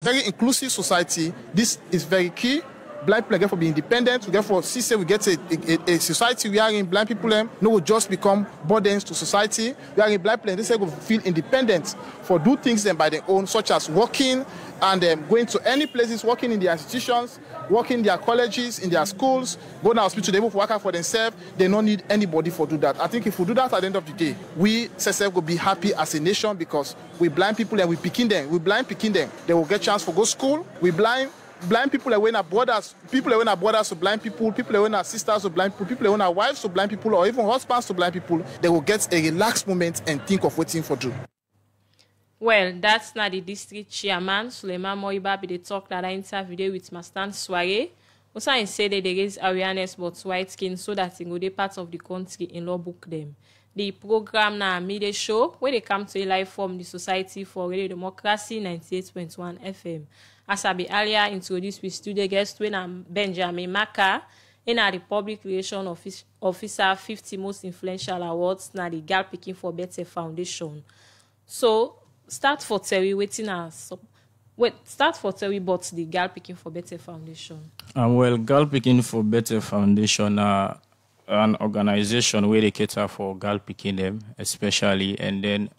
Very inclusive society. This is very key. Blind people get for being independent. We get for see we get a society we are in blind people no will just become burdens to society. We are in blind people they say go feel independent for do things them by their own, such as working and going to any places, working in their institutions, working in their colleges, in their schools, go to the hospital, they move work out for themselves. They don't need anybody for do that. I think if we do that at the end of the day, we will be happy as a nation because we blind people and we picking them. We blind picking them. They will get chance for go school. We blind people are when our brothers, people are when our brothers to blind people are when our sisters to blind people are when our wives to blind people, or even husbands to blind people, they will get a relaxed moment and think of waiting for do. Well, that's not the district chairman, Suleiman Moiba, be the talk that I interviewed with Mastan Soare. Also, I say that there is awareness about white skin so that in other parts of the country in law book them. The program na media show where they come to a live from the Society for Radio Democracy 98.1 FM. As I be earlier introduced with studio guest when I'm Benjamin Maka in the Public Relations Officer 50 Most Influential Awards na the Girl PEKIN for Better Foundation. So start for Terry waiting us. Start for Terry but the Girl PEKIN for Better Foundation. Well, Girl PEKIN for Better Foundation an organization where they cater for girl picking them, especially, and then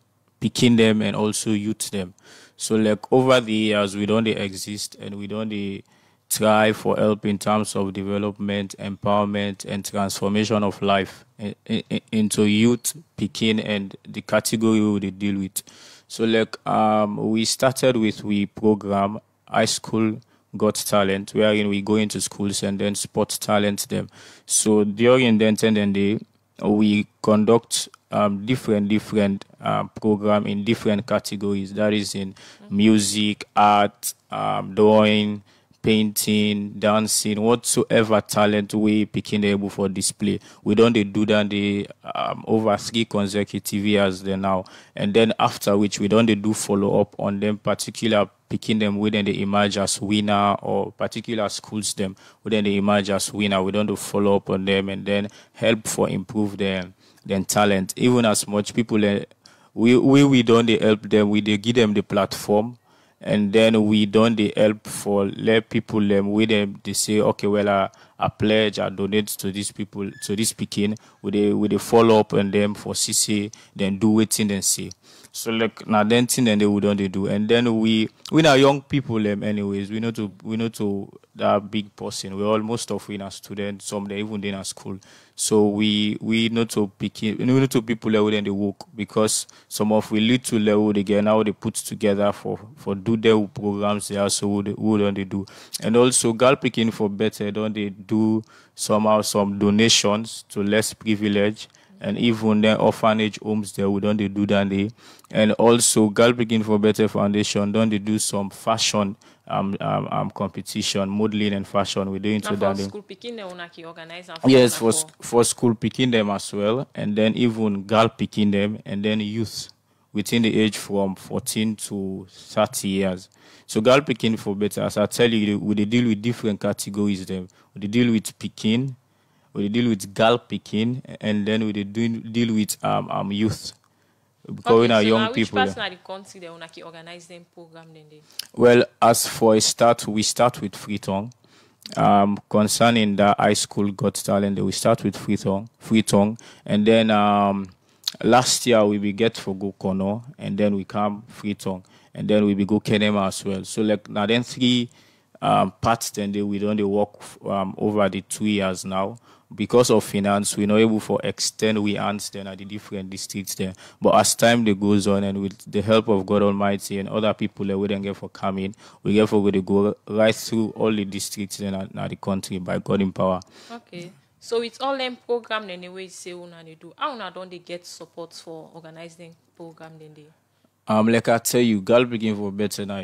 picking them and also youth them. So like over the years, we don't exist and we don't try for help in terms of development, empowerment, and transformation of life into youth picking and the category we would deal with. So like we started with we program high school Got Talent, wherein we go into schools and then spot talent them. So during the 10 day, we conduct different program in different categories. That is in music, art, drawing, painting, dancing, whatsoever talent we picking able for display. We don't do that over 3 consecutive years there now, and then after which we don't do follow up on them particular picking them within the emerge as winner, or particular schools them within the emerge as winner. We don't do follow up on them and then help for improve their talent. Even as much people we don't help them, we give them the platform. And then we don't help for let people with them. They say, okay, well, I pledge, I donate to these people, to this PEKIN. With a follow up on them for CC, then do it and then see. So like now then thing then they wouldn't do. And then we are young people anyways. We know to that big person. We all most of we are students, some they even in our school. So we know to PEKIN, we know to people level then they work, because some of we lead to level they get now they put together for do their programs there, so who don't they do. And also Girl PEKIN for Better, don't they do somehow some donations to less privileged, and even then orphanage homes there, we don't they do that day. And also Girl PEKIN for Better Foundation, don't they do some fashion competition, modeling and fashion. We're doing to that. School PEKIN them organize. Yes, for school PEKIN them as well, and then even girl PEKIN them, and then youth within the age from 14 to 30 years. So Girl PEKIN for Better, as I tell you, we deal with different categories them. We deal with PEKIN, we deal with girl PEKIN, and then we deal with youth. Because okay, so young now people. Which part of the country they organize them program then they? Well, as for a start, we start with Freetown. Concerning the high school Got Talent, we start with Freetown, and then last year we get for go Kono, and then we come Freetown, and then we go Kenema as well. So like now then 3 parts then we don't work over the 2 years now. Because of finance, we're not able to extend we hands then at the different districts there. But as time goes on, and with the help of God Almighty and other people that we don't get for coming, we get for to go right through all the districts then at the country by God in power. Okay. So it's all them program then the way say una they do. How una don't they get support for organizing program then they? Like I tell you, Girl PEKIN for Better now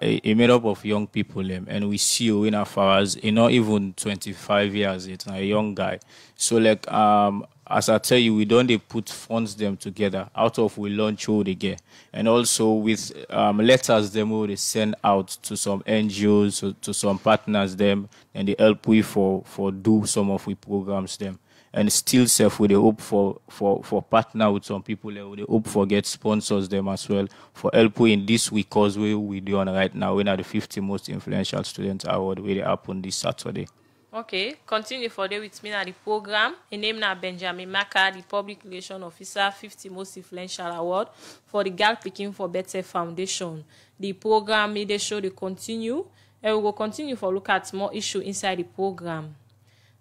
a made up of young people and we see you in as far as not even 25 years, it's a young guy. So like as I tell you, we don't they put funds them together out of we launch all they get. And also with letters them all they send out to some NGOs, to some partners them, and they help we for do some of we programs them. and still self we dey hope for partner with some people, we dey hope for get sponsors them as well for help in this week cause we do on right now. We are the 50 most influential students award where they happen this Saturday. Okay, continue for day with me na the program. His name na Benjamin Maka, the public relation officer, 50 most influential award for the Girl PEKIN for Better Foundation. The program they show they continue, and we will continue for look at more issue inside the program.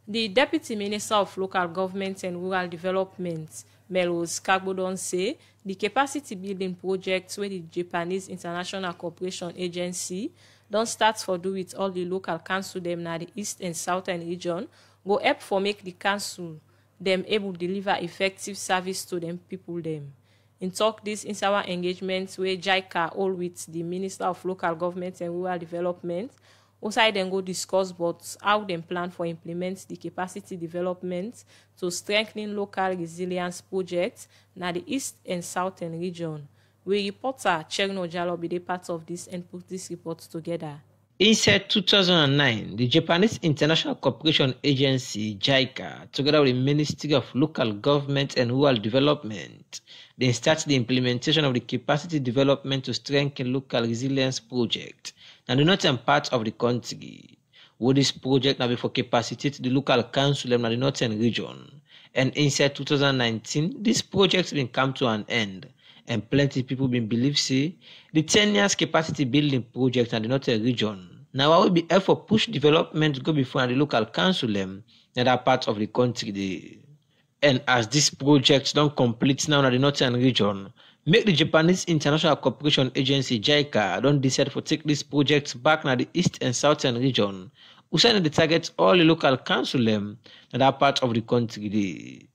The Deputy Minister of Local Government and Rural Development, Melrose Kagbodon, say the capacity building projects where the Japanese International Cooperation Agency don't start for do with all the local council them na the east and southern region go help for make the council them able deliver effective service to them people them. In talk this in our engagement where JICA all with the Minister of Local Government and Rural Development, also then go discuss about how them plan for implement the capacity development to strengthening local resilience projects na the east and southern region. We reporter Cherno Jalo be the part of this and put this report together. In 2009, the Japanese International Cooperation Agency, JICA, together with the Ministry of Local Government and Rural Development, then started the implementation of the capacity development to strengthen local resilience project in the northern part of the country. With this project now before capacitate the local council in the northern region. And in 2019, this project been come to an end. And plenty of people been believe say the 10 years capacity building project in the northern region. Now I will be able to push development to go before the local council them in that part of the country. And as this project don't complete now in the northern region, make the Japanese International Cooperation Agency JICA don't decide to take this project back in the east and southern region. We send the target all the local council them in that part of the country.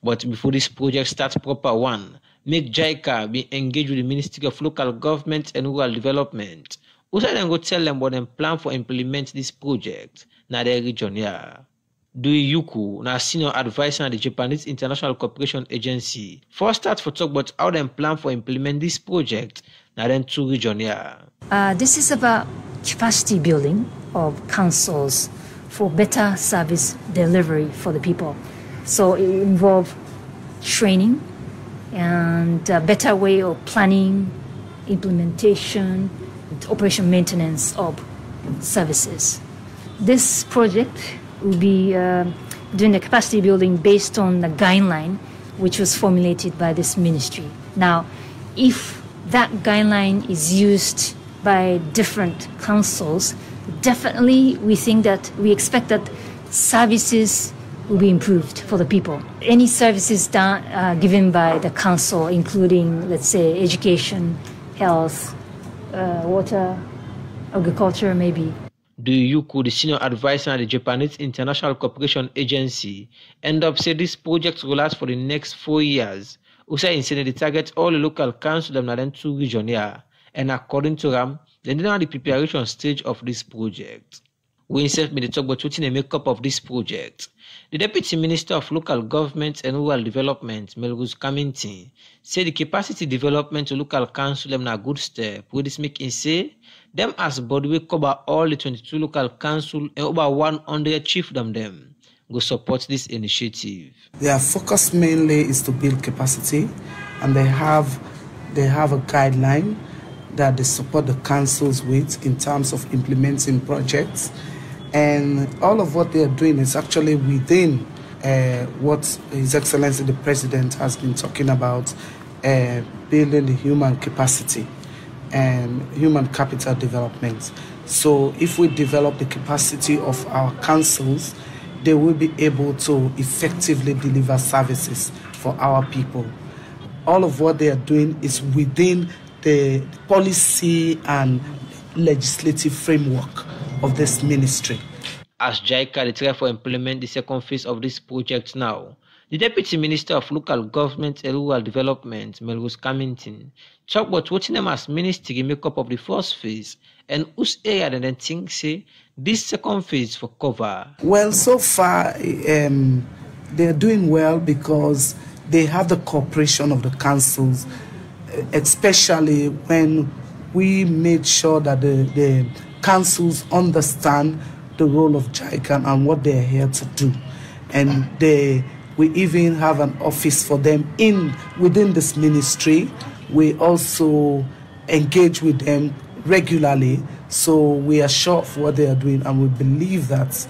But before this project starts proper one, make JICA be engaged with the Ministry of Local Government and Rural Development. Also then go tell them what them plan for implement this project na their region here. Dui Yuku, na senior advisor at the Japanese International Cooperation Agency, first start for talk about how them plan for implement this project na then two region here. This is about capacity building of councils for better service delivery for the people. So it involves training and a better way of planning, implementation, and operation maintenance of services. This project will be doing the capacity building based on the guideline which was formulated by this ministry. Now, if that guideline is used by different councils, definitely we expect that services will be improved for the people. Any services given by the council, including, let's say, education, health, water, agriculture, maybe. Dui Yuku, the senior advisor at the Japanese International Cooperation Agency, end up say this project will last for the next 4 years. Also, instead they target all the local council them in two regions here, and according to them, they didn't have the preparation stage of this project. We instead made the talk about the makeup of this project. The Deputy Minister of Local Government and Rural Development, Melrose Kaminti, said the capacity development to local council them a good step. With this making say, them as body will cover all the 22 local council and over 100 chiefdom them go support this initiative. Their focus mainly is to build capacity, and they have a guideline that they support the councils with in terms of implementing projects. And all of what they are doing is actually within what His Excellency the President has been talking about, building the human capacity and human capital development. So if we develop the capacity of our councils, they will be able to effectively deliver services for our people. All of what they are doing is within the policy and legislative framework of this ministry. As JICA they try to implement the second phase of this project now, the Deputy Minister of Local Government and Rural Development, Melrose Kaminti, talk about what them as ministry make up of the first phase and whose area they then think say this second phase for cover. Well, so far they're doing well because they have the cooperation of the councils, especially when we made sure that the councils understand the role of JICA and what they're here to do. And they We even have an office for them within this ministry. We also engage with them regularly, so we are sure of what they are doing, and we believe that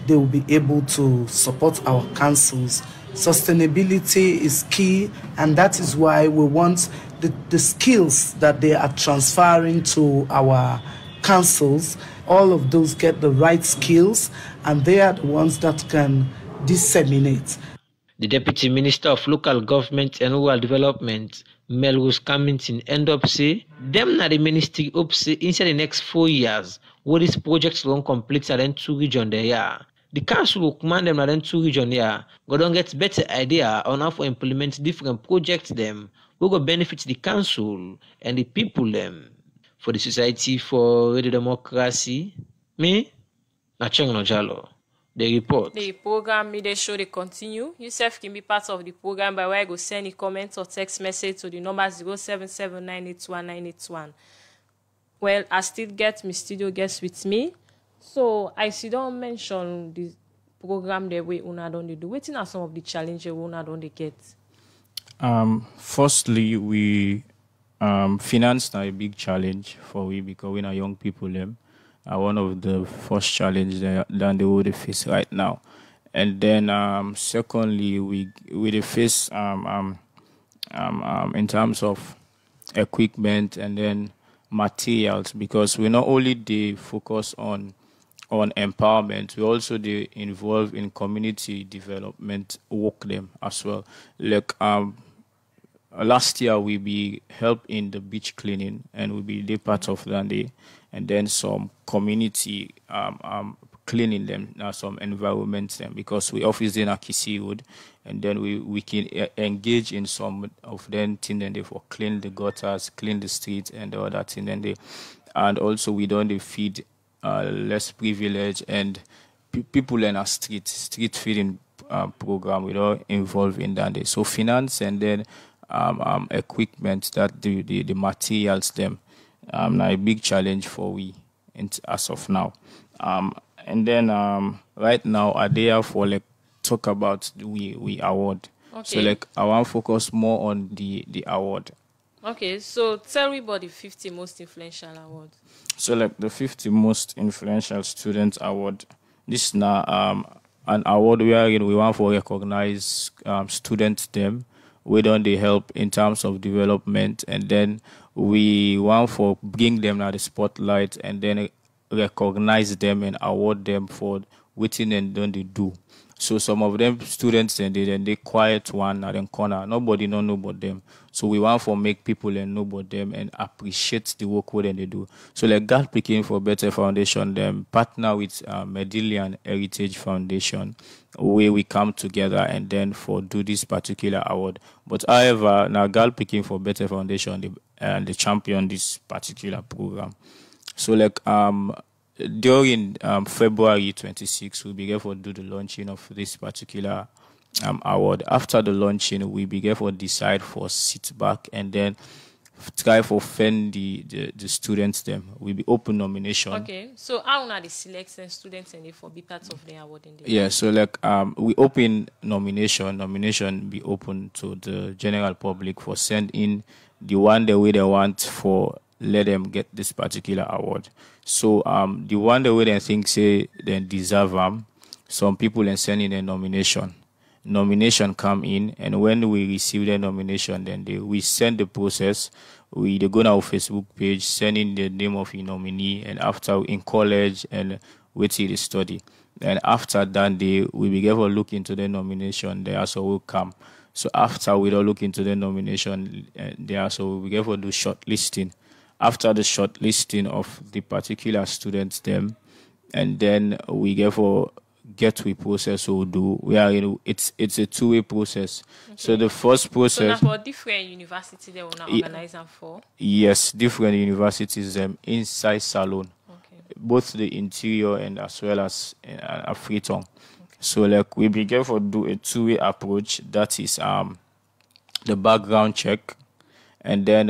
they will be able to support our councils. Sustainability is key, and that is why we want the skills that they are transferring to our councils, all of those get the right skills, and they are the ones that can disseminate. The Deputy Minister of Local Government and Rural Development, Melrose Cummington, end up say, them na the ministry hope say inside the next 4 years, what these projects won't complete at then 2 region there. The council will command them at then 2 region here, go don't get better idea on how to implement different projects them, we go benefit the council and the people them. For the Society for Radio Democracy, me, Nachengo Jalo. The report. The program media show they continue. Yourself can be part of the program by where you go send a comment or text message to the number 077981981. Well, I still get my studio guests with me. So I still don't mention the program the way una don't do. What are some of the challenges una don't get? Firstly, we finance now a big challenge for we because we are young people them. One of the first challenges that they would face right now, and then secondly, we face in terms of equipment and then materials, because we not only they focus on empowerment, we also they involve in community development work them as well. Like last year we be help in the beach cleaning, and we be the part of that day, and then some community cleaning them, some environment them, because we office in Akisi Wood, and then we can engage in some of them things, and they for clean the gutters, clean the streets, and all that thing, and also we don't feed less privileged and people in a street feeding program. We don't involve in that day. So finance and then equipment, that the materials them now a big challenge for we as of now. And then right now are there for like talk about we award. Okay. So like I want to focus more on the award. Okay, so tell me about the 50 most influential awards. So like the 50 most influential student award. This is now an award where we want to recognize students them. We don't they help in terms of development, and then we want for bring them at the spotlight and then recognize them and award them for waiting and don't they do. So some of them students and they quiet one at the corner. Nobody know about them. So we want to make people and know about them and appreciate the work what they do. So like God PEKIN for Better Foundation, them partner with Medillion Heritage Foundation, where we come together and then for do this particular award. But however, now God PEKIN for Better Foundation, they champion this particular program. So like during February 26, we'll be able to do the launching of this particular award. After the launching, we be able to decide for sit back and then try for fend the students them. We'll be open nomination. Okay, so how are the selecting students and they for be part of the award in the Yeah, so like we open nomination be open to the general public for send in the one the way they want for let them get this particular award. So the one the way they think say they deserve some people and send in a nomination. Nomination come in, and when we receive the nomination, then we send the process. They go on our Facebook page, send in the name of the nominee, and after in college and wait till the study. And after that, we be able to look into the nomination. They also will come. So after we don't look into the nomination, they also we be able to do shortlisting. After the shortlisting of the particular students, them, and then we get we process we do. We are it's a two-way process. Okay. So the first process. So now for different universities they will not organize them for. Yes, different universities inside Salon, both the interior and as well as a Freetown. Okay. So like we be able to do a two-way approach. That is the background check. And then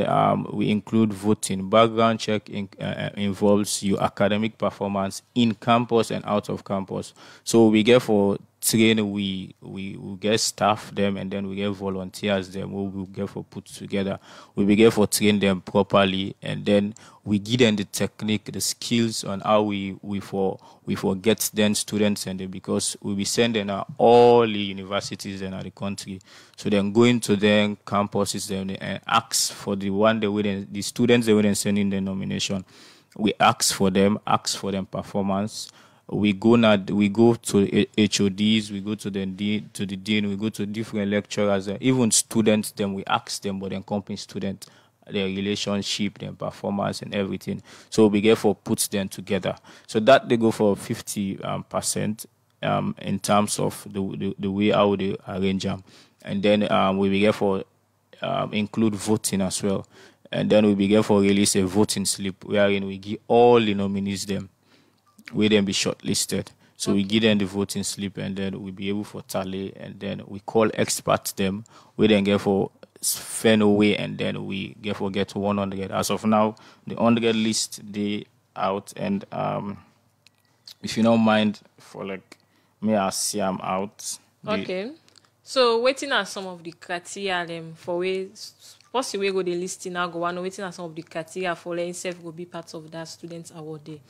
we include voting. Background check involves your academic performance in campus and out of campus. So we get for train, we get staff them, and then we get volunteers them who we get for put together. We be get for train them properly, and then we give them the technique, the skills on how we get then students, and then because we be sending all the universities in the country, so then going to them campuses them and ask for the students they wouldn't send in the nomination. We ask for them performance. We go to HODs, we go to the dean, we go to different lecturers, even students. Then we ask them, but then company student, their relationship, their performance, and everything. So we get for puts them together. So that they go for 50% in terms of the way how they arrange them, and then we get for include voting as well, and then we begin for release a voting slip wherein we give all the nominees them. We then be shortlisted. So we give them the voting slip, and then we be able for tally, and then we call experts them. We then get for fan away, and then we get 100. As of now, the 100 list they out, and if you don't mind for like me, I see I'm out. Okay. So waiting at some of the criteria for ways. What's the way go the listing now go on waiting at some of the criteria for letting self go be part of that students award day?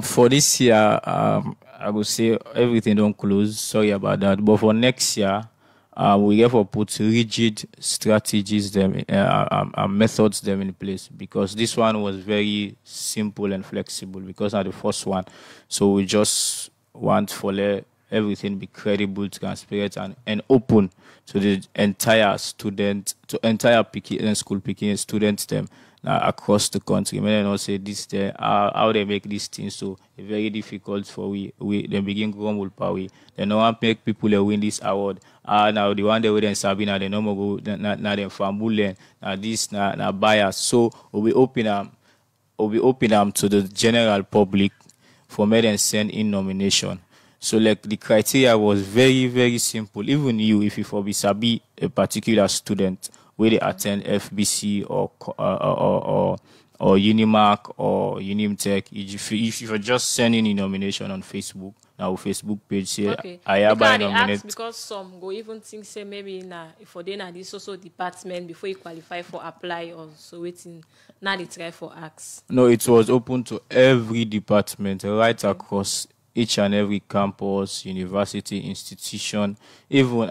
For this year, I would say everything don't close. Sorry about that. But for next year, we have to put rigid strategies them methods them in place, because this one was very simple and flexible because of the first one. So we just want for everything be credible, transparent, and open to the entire student, to entire PEKIN school PEKIN students them across the country. May not say this there how they make these things so very difficult for we they begin grumble power. They no want make people win this award. Now the one they will Sabina they no more go now them fambulen now this now bias. So we open them to the general public for me and send in nomination. So like the criteria was very, very simple. Even you, if you for be sabi a particular student where they attend FBC or Unimark or Unimtech, if you're just sending in nomination on Facebook, now Facebook page say okay. I hereby nominate. Because some go even think say maybe for they this social department before you qualify for apply, or so waiting now they try for ask. No, it was open to every department right across each and every campus, university, institution, even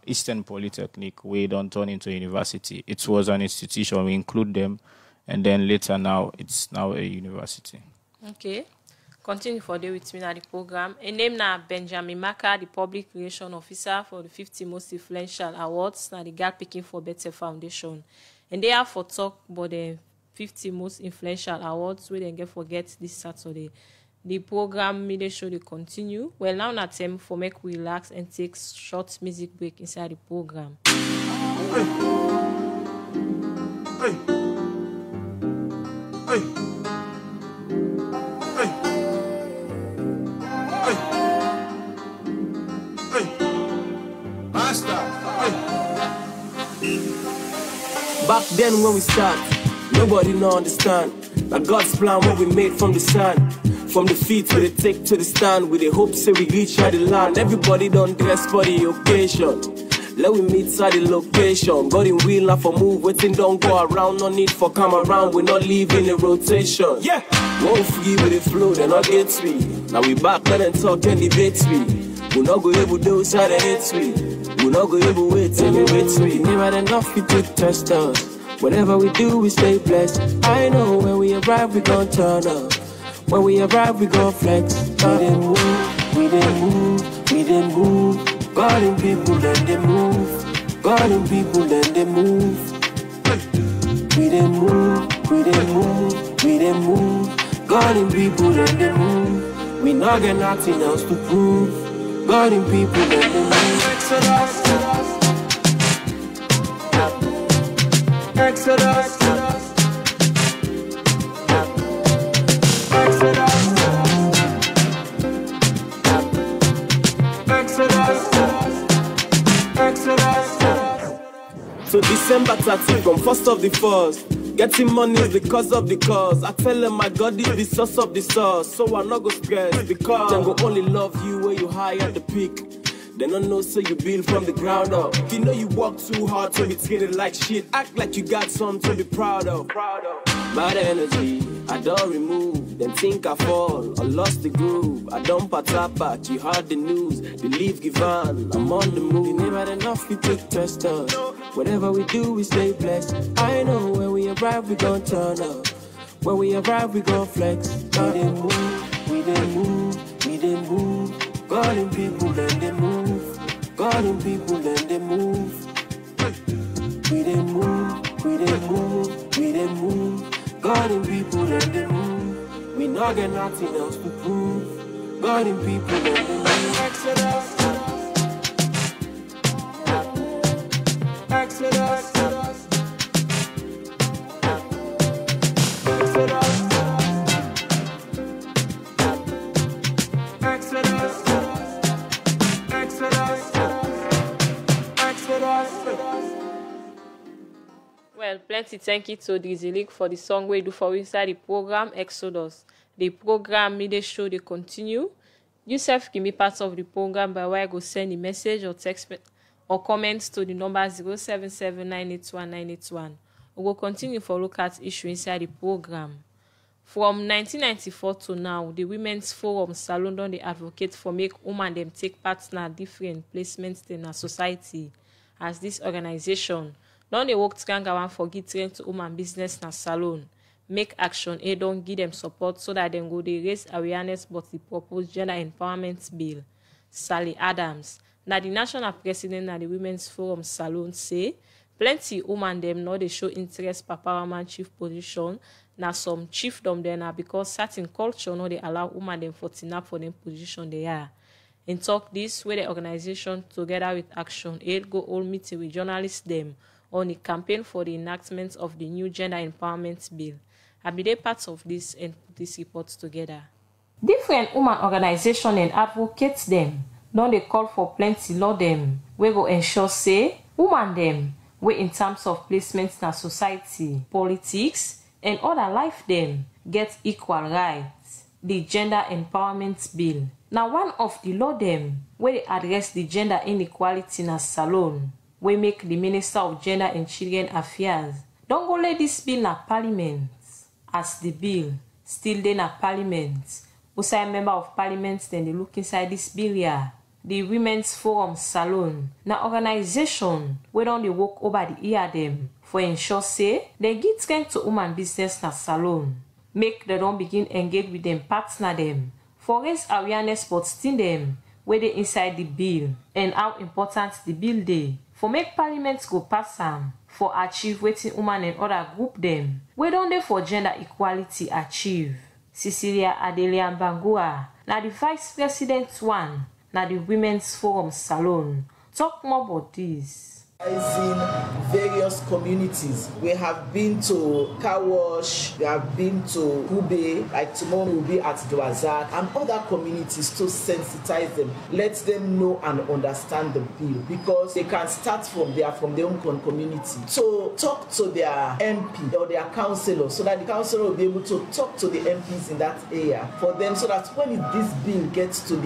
Eastern Polytechnic, we don't turn into a university. It was an institution, we include them, and then later now, it's now a university. Okay. Continue for day with me now the program. A name now Benjamin Maka, the Public Relations Officer for the 50 Most Influential Awards, now the Girl PEKIN for Better Foundation. And they have for talk about the 50 Most Influential Awards, where they get forget this Saturday. The program media show they continue. Well, now not time for make we relax and take short music break inside the program. Hey. Hey. Hey. Hey. Hey. Hey. Master. Hey. Back then when we start, nobody no understand. Like God's plan what we made from the sand. From the feet we they take to the stand, with the hope say we reach out the land. Everybody don't dress for the occasion. Let we meet at the location. God in wheel not for move, waiting don't go around. No need for come around, we not leaving the rotation. Yeah, won't free with the flow, then not get me. Now we back then and talk and debate me. We not go able to do side and hate me. We not go able wait till you wait me. Never enough you to test us. Whatever we do, we stay blessed. I know when we arrive, we gon' turn up. When we arrive, we gon' flex. We didn't move, we didn't move, we didn't move. God in people, then they move. God in people, then they move. We didn't move, we didn't move, we didn't move. God in people, then they move. We not got nothing else to prove. God in people, then they move. Exodus, Exodus. So December 30 from 1st of the 1st, Getting money is because of the cause. I tell them my God is the source of the source, so I not go stress because them go only love you when you high at the peak. They don't know, so you build from the ground up. You know you work too hard to be treated like shit. Act like you got something to be proud of. Bad energy, I don't remove. Then think I fall or lost the groove. I don't patapa, you heard the news. Believe Givan, I'm on the move. You never had enough, we take test us. Whatever we do, we stay blessed. I know when we arrive, we gon' turn up. When we arrive, we gon' flex. We dey move, we dey move, we dey move. Calling people, then they move. Calling people, then they move. We dey move, we dey move, we dey move. Calling people, then they move. We not get nothing else to prove. Calling people, then they move. Exodus, Exodus, Well, plenty thank you to Drizzy for the song we do for inside the program Exodus. The program media show they continue. Yourself can be part of the program by way go send a message or text or comments to the number 077981981. We will continue for look at issue inside the program. From 1994 to now, the Women's Forum Salon don dey advocate for make women them take part in different placements in our society. As this organization don dey work together for give train to women business na salon, make action don't give them support so that them go dey raise awareness about the proposed gender empowerment bill. Sally Adams, na the national president of the Women's Forum Salon say, plenty women them no dey show interest for empowerment chief position. Na some chiefdom there na because certain culture no dey allow women them for tinap for them position they are. In talk this where the organization together with Action Aid go all meeting with journalists them on a campaign for the enactment of the new gender empowerment bill. I be they parts of this and put this report together. Different women organization and advocates them don dey call for plenty law them we go ensure say women them we in terms of placements in society, politics, and other life them get equal rights. The gender empowerment bill. Now one of the law them where they address the gender inequality in a salon, we make the Minister of Gender and Children Affairs don't go let this bill na parliament. As the bill still dey na parliament, also a member of parliament then they look inside this bill here. The Women's Forum Salon na organization where don dey work over the year them for ensure say they give strength to woman business na salon. Make they don't begin engage with them partner them for raise awareness but still them where they inside the bill and how important the bill dey for make parliament go pass am for achieve wetin woman and other group them we don dey for gender equality achieve. Cecilia Adelia Bangua na the vice president one na the Women's Forum Salon talk more about this. In various communities, we have been to Car Wash, we have been to Kube, like tomorrow we'll be at Dwazak, and other communities to sensitize them, let them know and understand the bill, because they can start from their own community. So talk to their MP or their councillor, so that the councillor will be able to talk to the MPs in that area for them, so that when this bill gets to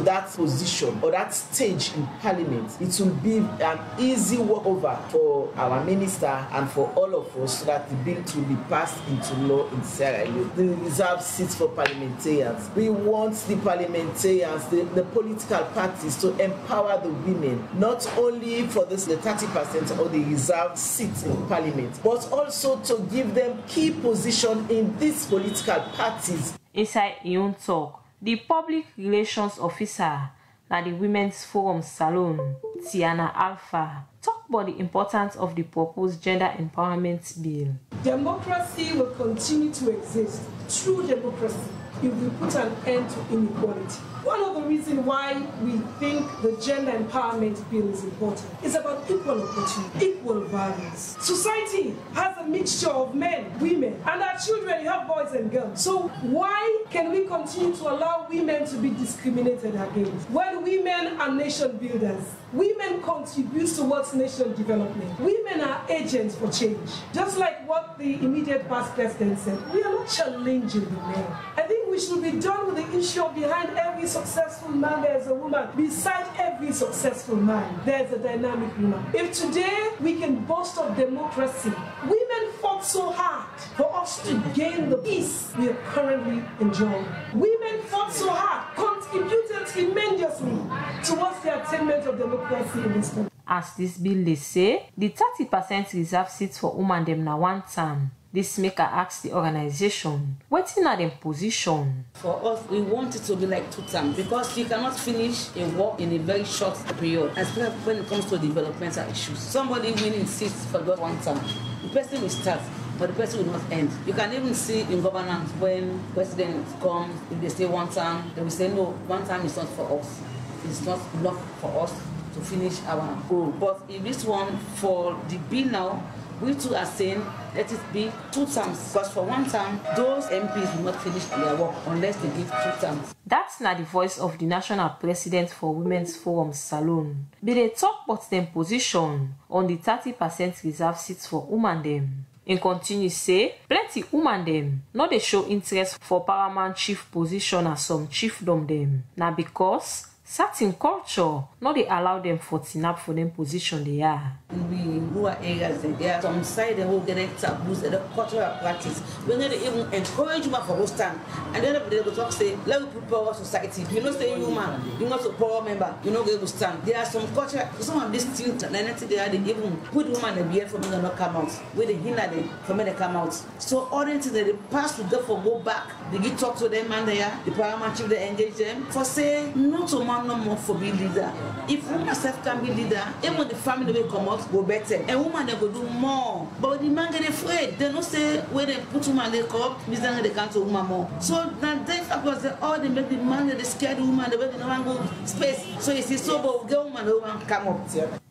that position or that stage in Parliament, it will be an easy walk over for our minister and for all of us, so that the bill will be passed into law in Sierra Leone. The reserved seats for parliamentarians. We want the parliamentarians, the political parties to empower the women, not only for the 30% of the reserved seats in parliament, but also to give them key position in these political parties. Inside Ion talk, the public relations officer at the Women's Forum Salon, Tiana Alpha, talk about the importance of the proposed gender empowerment bill. Democracy will continue to exist. True democracy if we put an end to inequality. One of the reasons why we think the gender empowerment bill is important is about equal opportunity, equal values. Society has an a mixture of men, women, and our children, you have boys and girls. So why can we continue to allow women to be discriminated against? When women are nation builders, women contribute towards nation development. Women are agents for change. Just like what the immediate past president said, we are not challenging the men. I think we should be done with the issue of behind every successful man there's a woman. Beside every successful man, there's a dynamic woman. If today we can boast of democracy, women fought so hard for us to gain the peace we are currently enjoying. Women fought so hard, contributed tremendously towards the attainment of democracy in this country. As this bill dey say, the 30% reserved seats for women dem na one term. This maker asked the organization, wetin na dem position? For us, we want it to be like 2 terms because you cannot finish a work in a very short period, especially when it comes to developmental issues. Somebody winning seats for just 1 term, the person will start, but the person will not end. You can even see in governance when president comes, if they say 1 term, they will say no, 1 term is not for us. It's not enough for us to finish our goal. But if this one for the bill now, we too are saying let it be 2 terms because for 1 term, those MPs will not finish their work unless they give 2 terms. That's not the voice of the national president for Women's Forum Salon. But they talk about their position on the 30% reserved seats for women dem. In continue say, plenty women dem no dey show interest for paramount chief position as some chiefdom dem. Na because certain culture no dey allow them for tinap for them position they are. In rural areas, there are some side that will get taboos and the cultural practice. We need to even encourage women for those stand. And then they will talk say, let me prepare our society. You know, say human, you're not a poor member, you know, go stand. There are some culture, some of these things, they are they even put women in the beard for me to not come out. Where they hinder them for me to come out. So all the things that the past will therefore go back. They get talk to them and they are the paramount chief they engage them for say not to man no more for be leader. If woman self can be leader, even when the family will come out go better. And woman they go do more. But the man get afraid. They don't say when they put woman they come up, business they can't do woman more. So now they because they all they make the man they scared the woman they make the man go space. So you see so but get woman the woman come up.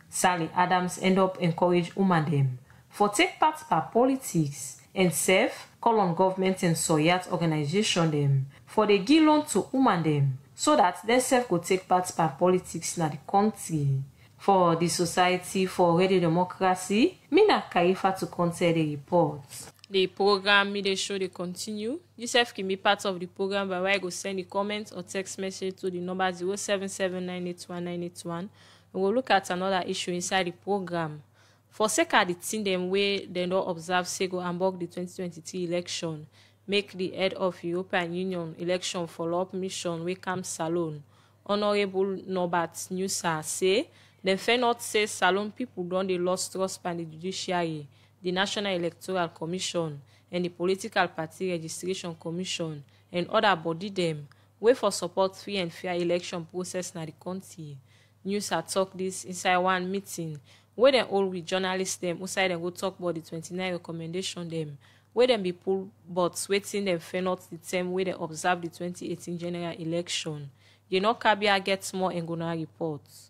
Sally Adams end up encourage women dem for take part per politics and serve call on government and Soyat organization them for the give loan to women them so that they self go take part per politics na the country. For the Society for Radio Democracy, Mina Kaifa to contest the report. The program media show they continue. You self can be part of the program by where I go send a comment or text message to the number 077981981. And we'll look at another issue inside the program. For sake of the thing them way they don't observe say go embark the 2023 election, make the head of European Union election follow-up mission we come Salon. Honorable Norbert Newsa say them fair not say Salon people don't they lost trust by the judiciary, the National Electoral Commission, and the Political Party Registration Commission, and other body them way for support free and fair election process na the country. Newsa talk this inside one meeting where they all with journalists them outside and go talk about the 29 recommendation them where them be pull but waiting them fair not the term where they observe the 2018 general election. You know Kabia gets more and gonna reports.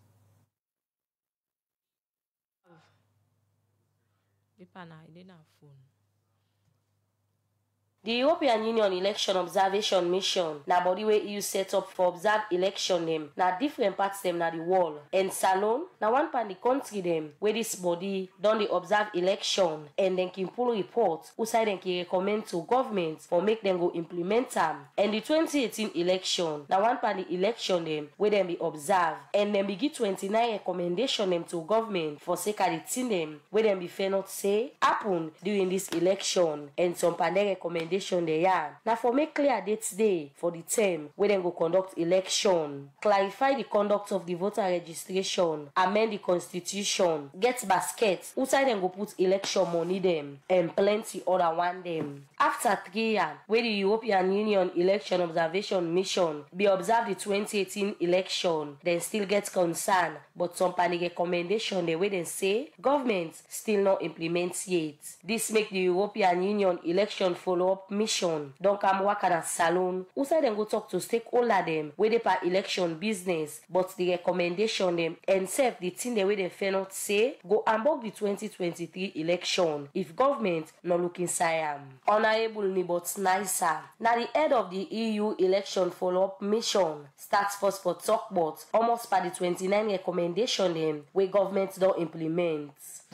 The European Union Election Observation Mission na body wey EU set up for observe election dem na different parts dem na the world. And Salon na one part the country dem where this body don dey observe election and then can pull report outside dem can recommend to government for make them go implement am. And the 2018 election na one part the election dem where dem be observe and dem be give 29 recommendation dem to government for sake of the thing dem where dem be fair not say happen during this election and some pandemic recommendation they are. Now for make clear dates day for the term where them go conduct election, clarify the conduct of the voter registration, amend the constitution, get baskets, outside them go put election money them, and plenty other one them. After 3 years, where the European Union Election Observation Mission be observe the 2018 election, then still get concern, but some panic recommendation the way they say government still not implements yet. This make the European Union election follow-up follow-up mission don come work at a salon. Outside dem go talk to stakeholder dem wey dey per election business, but the recommendation dem and sef the thing dem wey dem fair not say go ambog the 2023 election if government no look inside am. Honorable Nibot Naisa, na the head of the EU election follow-up mission, starts first for talk about almost per the 29 recommendation dem wey government don implement.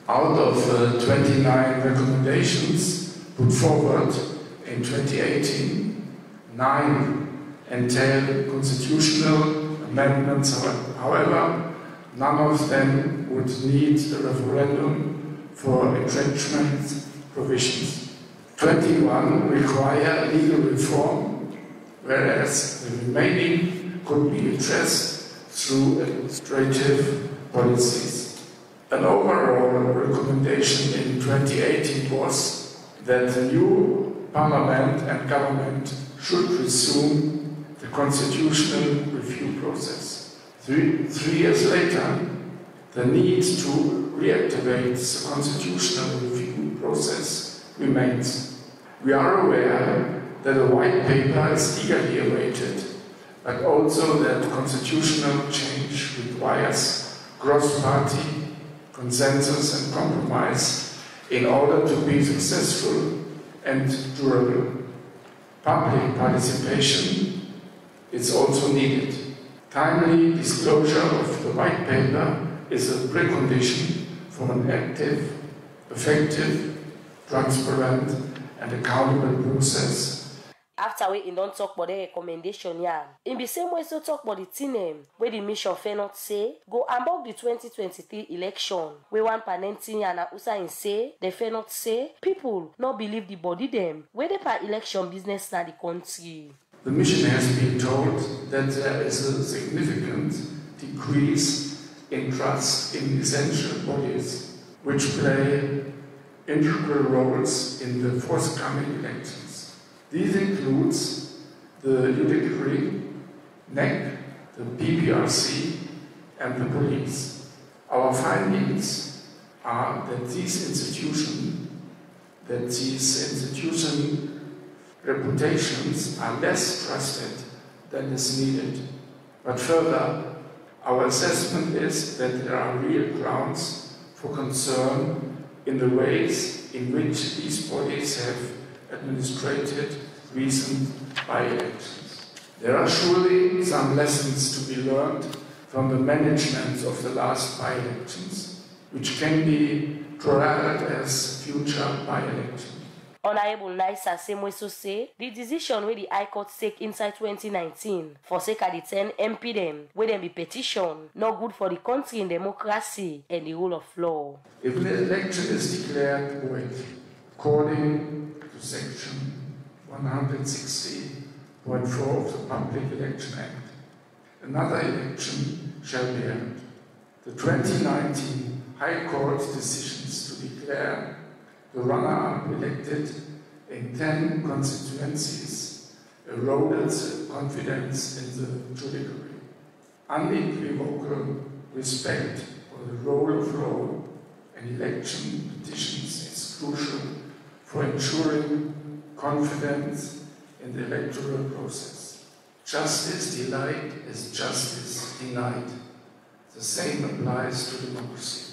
Out of 29 recommendations put forward in 2018, 9 entail constitutional amendments. However, none of them would need a referendum for entrenchment provisions. 21 require legal reform, whereas the remaining could be addressed through administrative policies. An overall recommendation in 2018 was that the new parliament and government should resume the constitutional review process. Three years later, the need to reactivate the constitutional review process remains. We are aware that a white paper is eagerly awaited, but also that constitutional change requires cross-party consensus and compromise in order to be successful and durable. Public participation is also needed. Timely disclosure of the white paper is a precondition for an active, effective, transparent and accountable process. After we don't talk about the recommendation, in the same way, so talk about the thing where the mission fair not say go about the 2023 election. We want Panentin and Usain say they fair not say people not believe the body them where they par election business na the country. The mission has been told that there is a significant decrease in trust in essential bodies which play integral roles in the forthcoming elections. These includes the judiciary, NEC, the PPRC, and the police. Our findings are that these institution reputations are less trusted than is needed. But further, our assessment is that there are real grounds for concern in the ways in which these bodies have administrated recent by-elections. There are surely some lessons to be learned from the management of the last by-elections, which can be tried as future by-elections. Honorable Naisa Semweso say the decision where the High Court take inside 2019 for sake of the 10 MP them where them be petition not good for the country in democracy and the rule of law. If an election is declared void according to section 160.4 of the Public Election Act, another election shall be held. The 2019 High Court decisions to declare the runner-up elected in 10 constituencies eroded confidence in the judiciary. Unequivocal respect for the rule of law and election petitions is crucial for ensuring confidence in the electoral process. Justice denied is justice denied. The same applies to democracy.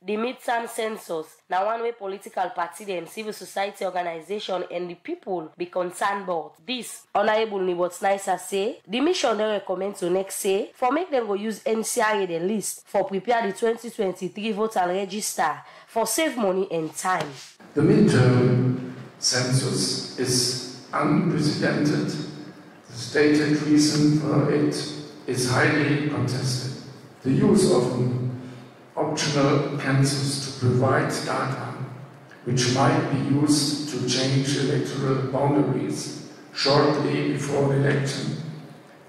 The midterm census, now one way political party them, civil society organization and the people be concerned about. This, Honorable Nibot Naisa say, the mission they recommend to next say, for make them go use NCRA the list for prepare the 2023 voter register for save money and time. The midterm census is unprecedented. The stated reason for it is highly contested. The use of optional census to provide data which might be used to change electoral boundaries shortly before an election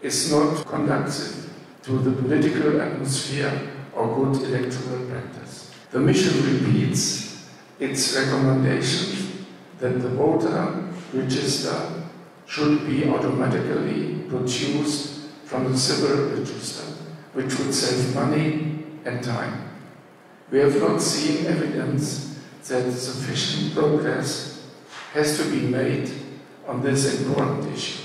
is not conducive to the political atmosphere or good electoral practice. The mission repeats its recommendation that the voter register should be automatically produced from the civil register, which would save money and time. We have not seen evidence that sufficient progress has to be made on this important issue.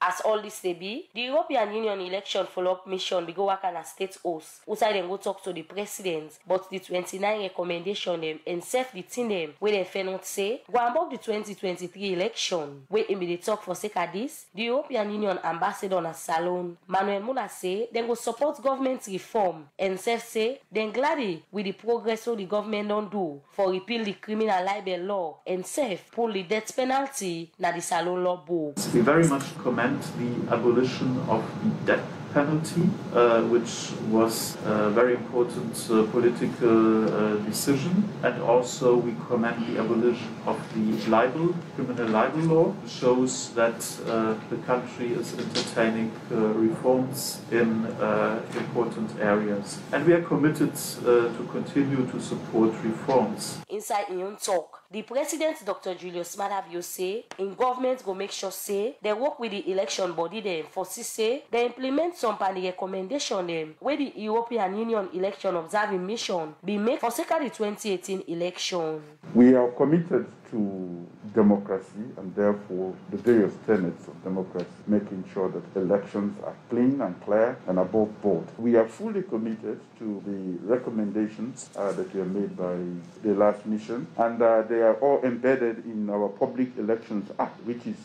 As all this they be, the European Union election follow-up mission be go work on a state host. Outside them go talk to the president, but the 29 recommendation them and self the thing them where they fair not say go about the 2023 election. Where in the talk for sake of this, the European Union ambassador on a salon, Manuel Mula say they go support government reform and self say then gladly with the progress of the government don't do for repeal the criminal libel law and self pull the death penalty na the salon law book. We very much commend the abolition of the death penalty, which was a very important political decision, and also we commend the abolition of the criminal libel law. It shows that the country is entertaining reforms in important areas, and we are committed to continue to support reforms. Inside in your talk, the president, Dr. Julius Madavio, say in government go make sure say they work with the election body them for say they implement some pan the recommendation them where the European Union election observing mission be made for the 2018 election. We are committed to democracy and therefore the various tenets of democracy, making sure that elections are clean and clear and above board. We are fully committed to the recommendations that were made by the last mission, and they are all embedded in our Public Elections Act, which is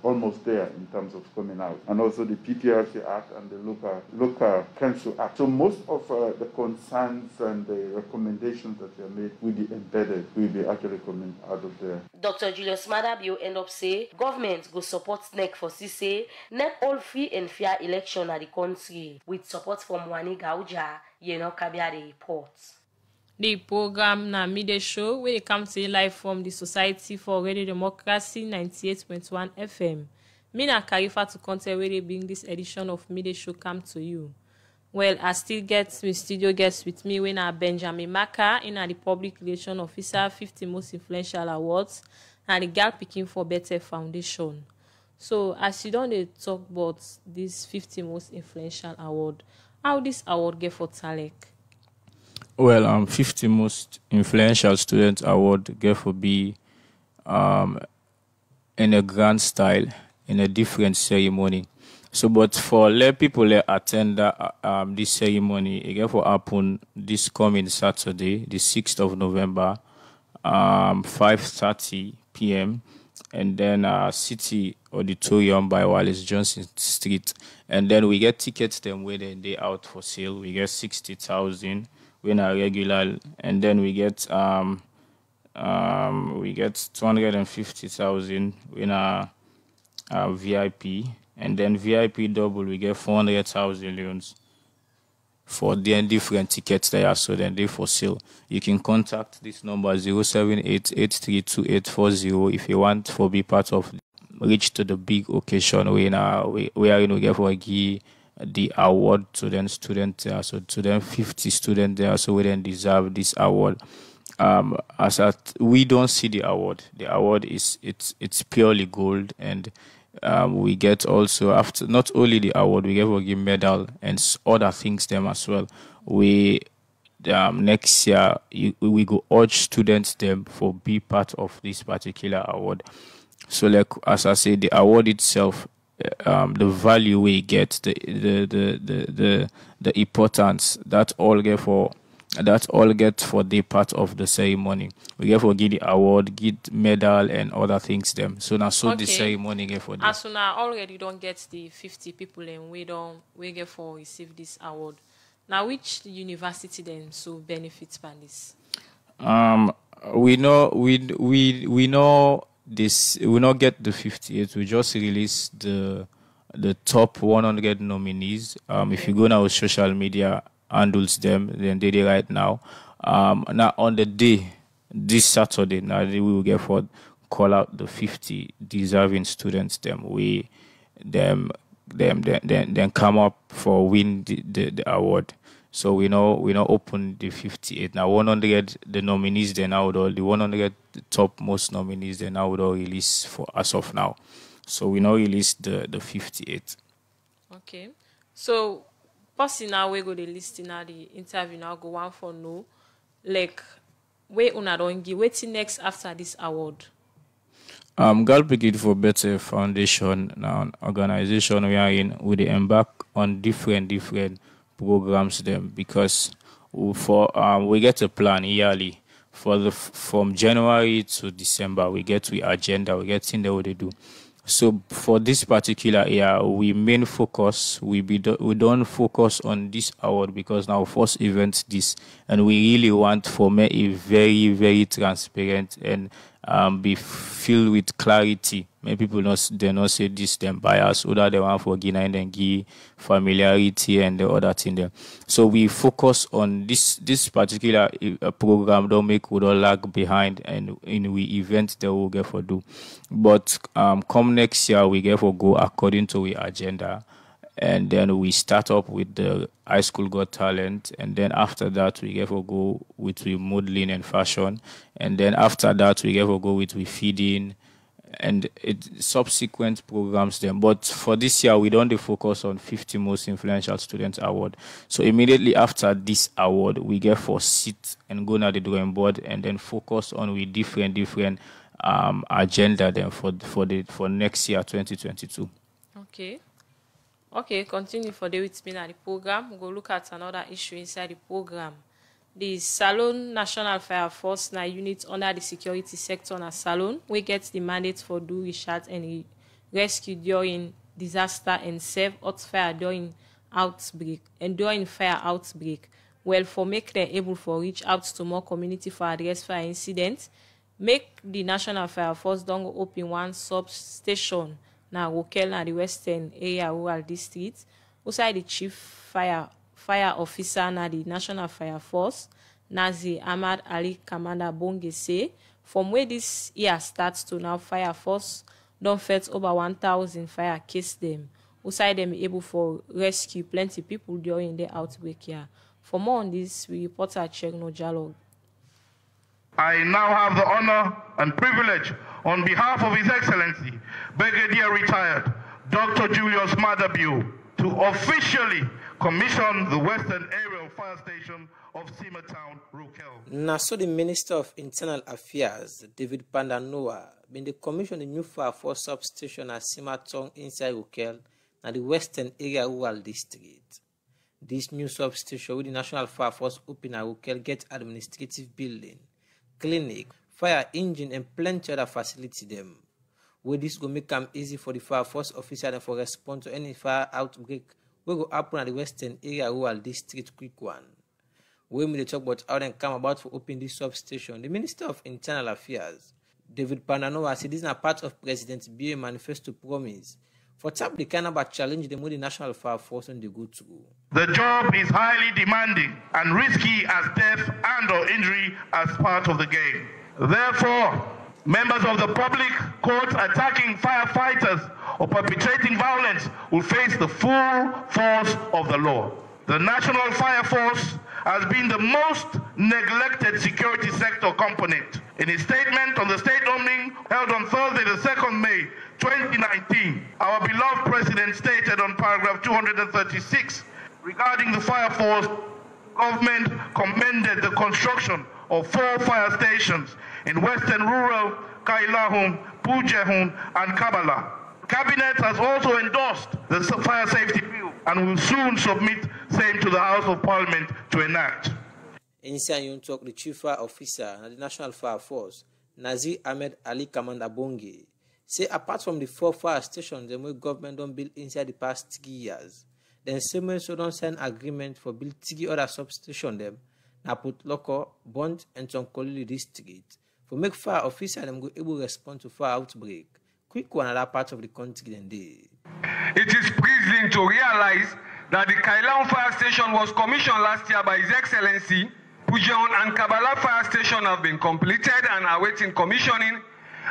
almost there in terms of coming out, and also the PPRC Act and the Local Council Act. So most of the concerns and the recommendations that were made will be embedded, will be actually coming out of there. Dr. Julius Madabio end up say government go support NEC for say NEC all free and fair election at the country with support from Wani Gauja, Kabia the report. The program na midday show where they come to you live from the Society for Radio Democracy 98.1 FM. Me na Karifa to content where they bring this edition of midday show come to you. Well, I still get my studio guests with me when I Benjamin Maka in the Public Relations Officer 50 Most Influential Awards and the Girl PEKIN for Better Foundation. So as you don't talk about this 50 Most Influential Award, how this award get for Talek? Well, 50 Most Influential Student Award get for be in a grand style, in a different ceremony. So, but for let people attend this ceremony, it get for happen this coming Saturday, the 6th of November, 5:30 p.m. and then City Auditorium by Wallace Johnson Street, and then we get tickets them where they out for sale. We get 60,000 when are regular, and then we get 250,000 when are VIP. And then VIP double, we get 400,000 leones for the different tickets there. So then they for sale. You can contact this number 078832840 if you want to be part of reach to the big occasion we are get for give the award to the students there. So to them 50 students there, so we then deserve this award. We don't see the award. The award is it's purely gold, and we get also after not only the award, we get a medal and other things them as well. We next year we go urge students them for be part of this particular award. So like as I say, the award itself, the value we get, the importance that all get for the part of the ceremony. We get for give the award, get medal and other things them. So now the ceremony get for them. As soon as already don't get the 50 people and we get for receive this award. Now which university then so benefits by this? We know this, we not get the 58. We just release the top 100 nominees. If you go now with social media handles them, then they right now. Now on the day, this Saturday, now we will get for call out the 50 deserving students. Then come up for win the award. So we know open the 58 now. 100 the nominees then now the 100 top most nominees then now would all release for as of now. So we now release the 58. Okay, so. Person now we go the list now the interview now go one for no, like where una don't give waiting next after this award. Girl PEKIN for Better Foundation, now an organization we are in, we embark on different programs them because we get a plan yearly from January to December. We get the agenda, we get in there what they do. So for this particular year, we main focus, we don't focus on this award because now first event this, and we really want for me a very, very transparent and be filled with clarity. Many people not say this, them bias, other they want for Guinea and then give familiarity and the other thing there. So we focus on this particular program. Don't make we don't lag behind, and in we event that we'll get for do. But come next year we get for go according to the agenda. And then we start up with the High School Got Talent. And then after that, we get to go with the modeling and fashion. And then after that, we get to go with the feeding and subsequent programs then. But for this year, we don't focus on 50 Most Influential Students Award. So immediately after this award, we get for sit and go to the drawing board and then focus on with different agenda then for next year, 2022. Okay, continue for the with me at the program. We'll go look at another issue inside the program. The Salone National Fire Force na unit under the security sector na Salone. We get the mandate for do research and rescue during disaster and save hot fire during fire outbreak. Well, for make them able for reach out to more community for address fire incidents, make the National Fire Force don't open one substation na Wokel na the western area rural district. Outside the chief fire officer na the National Fire Force, Nazi Ahmad Ali Commander Bonge say, from where this year starts to now, Fire Force don't fetch over 1,000 fire case them. Outside them able for rescue plenty people during the outbreak here. For more on this, we report our Chegno Dialogue. I now have the honor and privilege on behalf of His Excellency, Brigadier Retired Dr. Julius Madabiu, to officially commission the Western Aerial Fire Station of Simatown, Rokel. Now, so the Minister of Internal Affairs, David Pandanoa, been the commission the new Fire Force substation at Simatown inside Rokel, na the Western Area Rural District. This new substation with the National Fire Force open at Rokel get administrative building, clinic, fire engine and plenty other facility them. Where this go make them easy for the Fire Force officer and for respond to any fire outbreak we go happen at the Western Area Rural District quick one. When we talk about how they come about for opening this substation, the Minister of Internal Affairs, David Pandanoa, said this is a part of President BA manifesto promise for tap the kind of challenge the more the National Fire Force on the go to go. The job is highly demanding and risky as death and or injury as part of the game. Therefore, members of the public caught attacking firefighters or perpetrating violence will face the full force of the law. The National Fire Force has been the most neglected security sector component. In his statement on the state opening held on Thursday, the 2nd May 2019, our beloved President stated on paragraph 236 regarding the Fire Force, government commended the construction of 4 fire stations in Western Rural, Kailahun, Pujehun, and Kabbalah. Cabinet has also endorsed the fire safety bill and will soon submit same to the House of Parliament to enact. Inside you talk the Chief Fire Officer and the National Fire Force, Nazi Ahmed Ali Commander Bonge, say apart from the 4 fire stations the way government don't build inside the past 3 years, then same so don't sign agreement for build 3 other substation them, na put local, Bond and Tonkolili district, for make fire officer them go able to respond to fire outbreak. Quick one other part of the country than they. It is pleasing to realize that the Kailan Fire Station was commissioned last year by His Excellency. Pujeon and Kabbalah Fire Station have been completed and are waiting commissioning.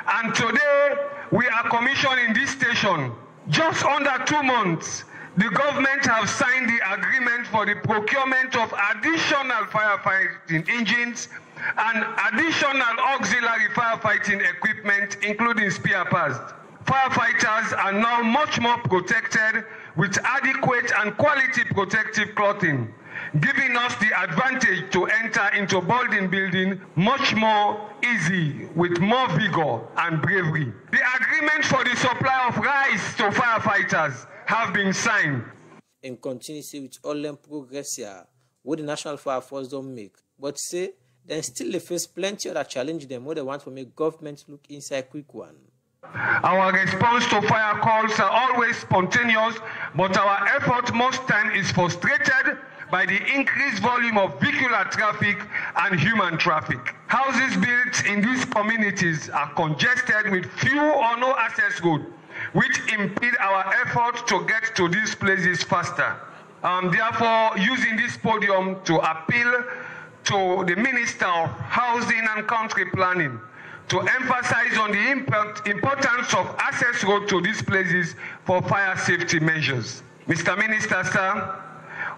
And today, we are commissioning this station. Just under 2 months, the government have signed the agreement for the procurement of additional firefighting engines and additional auxiliary firefighting equipment, including spare parts. Firefighters are now much more protected with adequate and quality protective clothing. giving us the advantage to enter into building much more easy with more vigor and bravery. The agreement for the supply of rice to firefighters have been signed. In continuity with all them progress here, what the National Fire Force don't make, but say then still they face plenty other challenge them what they want to make government look inside quick one. Our response to fire calls are always spontaneous, but our effort most time is frustrated by the increased volume of vehicular traffic and human traffic. Houses built in these communities are congested with few or no access road, which impede our effort to get to these places faster. Therefore, using this podium to appeal to the Minister of Housing and Country Planning to emphasize on the importance of access road to these places for fire safety measures. Mr. Minister, sir,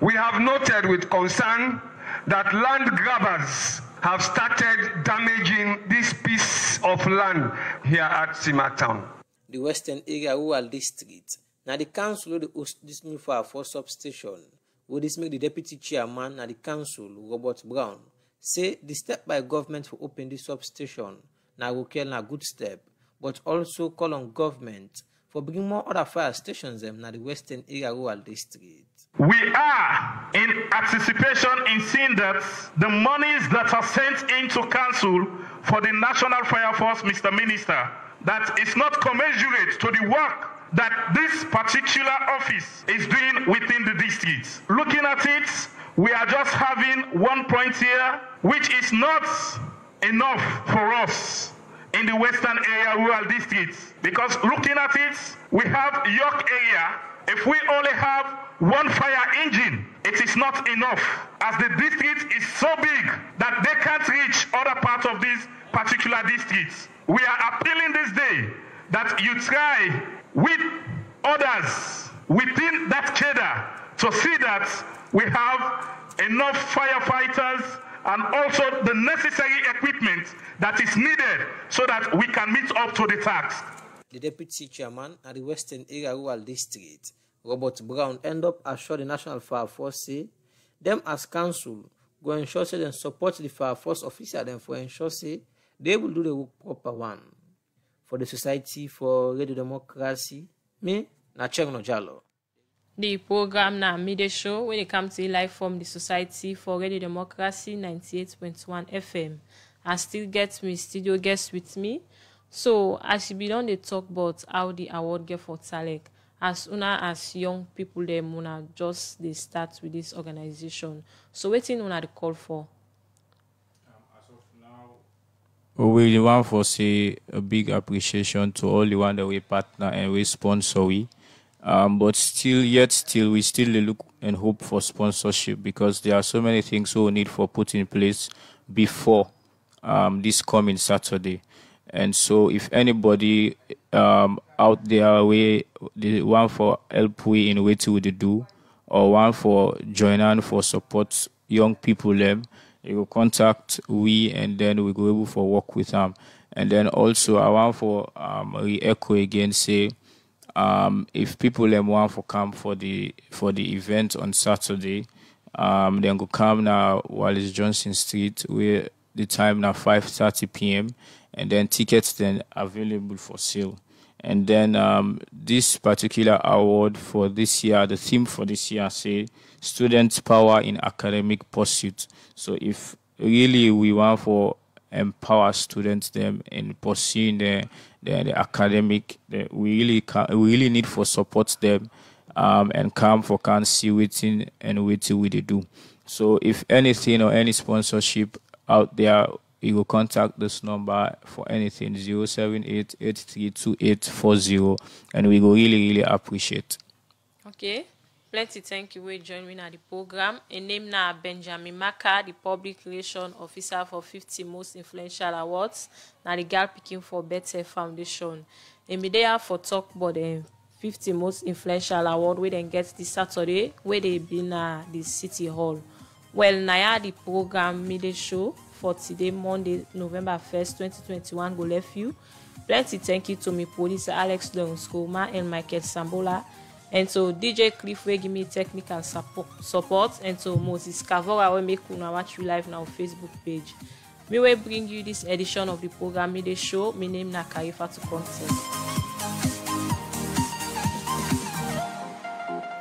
we have noted with concern that land grabbers have started damaging this piece of land here at Sima Town. The Western Area Rural District. Now the council will host this new fire for substation. Will this make the deputy chairman and the council, Robert Brown, say the step by government for open this substation now will kill a good step, but also call on government for bringing more other fire stations in the Western Area Rural District. We are in anticipation in seeing that the monies that are sent into council for the National Fire Force, Mr. Minister, that is not commensurate to the work that this particular office is doing within the district. Looking at it, we are just having 1 point here, which is not enough for us in the Western Area Rural District. Because looking at it, we have York area. If we only have 1 fire engine, it is not enough, as the district is so big that they can't reach other parts of this particular district. We are appealing this day that you try with others within that cadre to see that we have enough firefighters and also the necessary equipment that is needed so that we can meet up to the task. The deputy chairman at the Western Area Rural District, Robert Brown, end up assure the National Fire Force say them as council go ensure say them support the Fire Force officer them for ensure say they will do the work proper one. For the Society for Radio Democracy, me, Nachegno Jalo. The program na midday show when it comes to live from the Society for Radio Democracy 98.1 FM. I still get me studio guests with me. So as you be done they talk about how the award get for Talek. As una as young people them una just they start with this organization. So waiting una the call for. We want to say a big appreciation to all the one that we partner and we sponsor we. But still we still look and hope for sponsorship because there are so many things we need for put in place before this coming Saturday. And so if anybody out there we the one for help we in what we do or one for join on for support young people them, you will contact we and then we go able for work with them. And then also I want for re-echo again say if people them want for come for the event on Saturday, then go come now Wallace Johnson Street where the time now 5:30 p.m. and then tickets then available for sale. And then this particular award for this year, the theme for this year say students' power in academic pursuit. So if really we want for empower students them in pursuing the academic, we really need for support them and come for can see waiting and waiting we they do. So if anything or any sponsorship out there, you will contact this number for anything 078-832840 and we will really appreciate. Okay. Plenty thank you for joining me at the program. A name now Benjamin Maka, the Public Relations Officer for 50 Most Influential Awards. Now the Girl PEKIN for Better Foundation. And be there for talk about the 50 Most Influential Award we then get this Saturday where they be na the City Hall. Well, now the program midday show for today, Monday, November 1st, 2021 go left you. Plenty thank you to me producer Alex Leonskoma and Michael Sambola. And so DJ Cliff will give me technical support. And so Moses Cavora will make una watch you live now on Facebook page. Me will bring you this edition of the program, me the show. My name na Karifa to continue.